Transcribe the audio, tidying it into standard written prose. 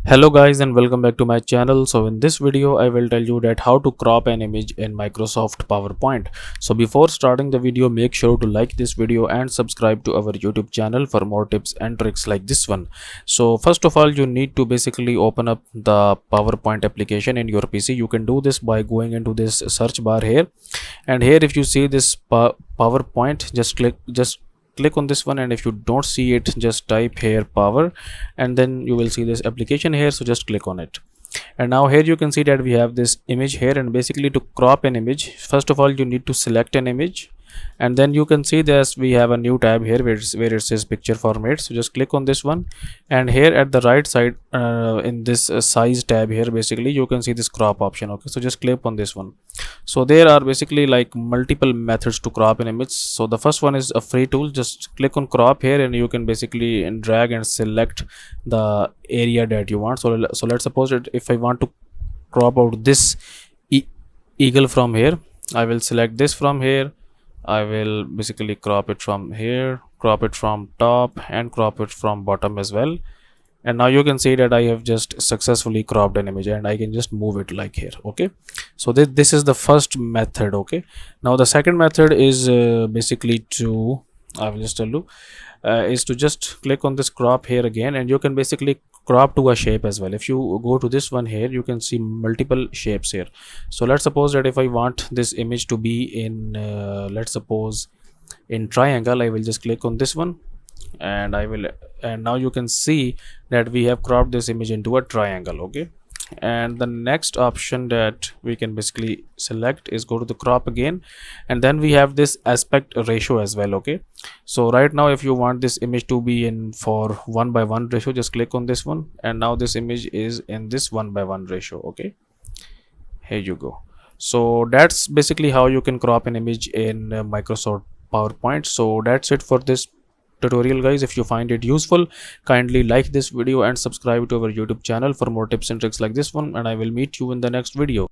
Hello guys and welcome back to my channel. So in this video I will tell you that how to crop an image in Microsoft PowerPoint. So before starting the video, make sure to like this video and subscribe to our YouTube channel for more tips and tricks like this one. So first of all, you need to basically open up the PowerPoint application in your PC. You can do this by going into this search bar here, and here if you see this PowerPoint, just click on this one, and if you don't see it, just type here power, and then you will see this application here, so just click on it. And now here you can see that we have this image here, and basically to crop an image, first of all you need to select an image, and then you can see this we have a new tab here where it says picture format. So just click on this one, and here at the right side in this size tab here, basically you can see this crop option. Okay, so just click on this one. So there are basically like multiple methods to crop an image. So the first one is a free tool. Just click on crop here, and you can basically drag and select the area that you want. So let's suppose that if I want to crop out this eagle from here, I will select this from here. I will basically crop it from here, crop it from top, and crop it from bottom as well. And now you can see that I have just successfully cropped an image, and I can just move it like here. Okay, so this is the first method. Okay, now the second method is basically to, I will just tell you, is to just click on this crop here again, and you can basically crop to a shape as well. If you go to this one here, you can see multiple shapes here. So let's suppose that if I want this image to be in let's suppose in triangle, I will just click on this one, and and now you can see that we have cropped this image into a triangle. Okay, and the next option that we can basically select is go to the crop again, and then we have this aspect ratio as well. Okay, so right now if you want this image to be in for 1:1 ratio, just click on this one, and now this image is in this 1:1 ratio. Okay, here you go. So that's basically how you can crop an image in Microsoft PowerPoint. So that's it for this tutorial guys. If you find it useful, kindly like this video and subscribe to our YouTube channel for more tips and tricks like this one, and I will meet you in the next video.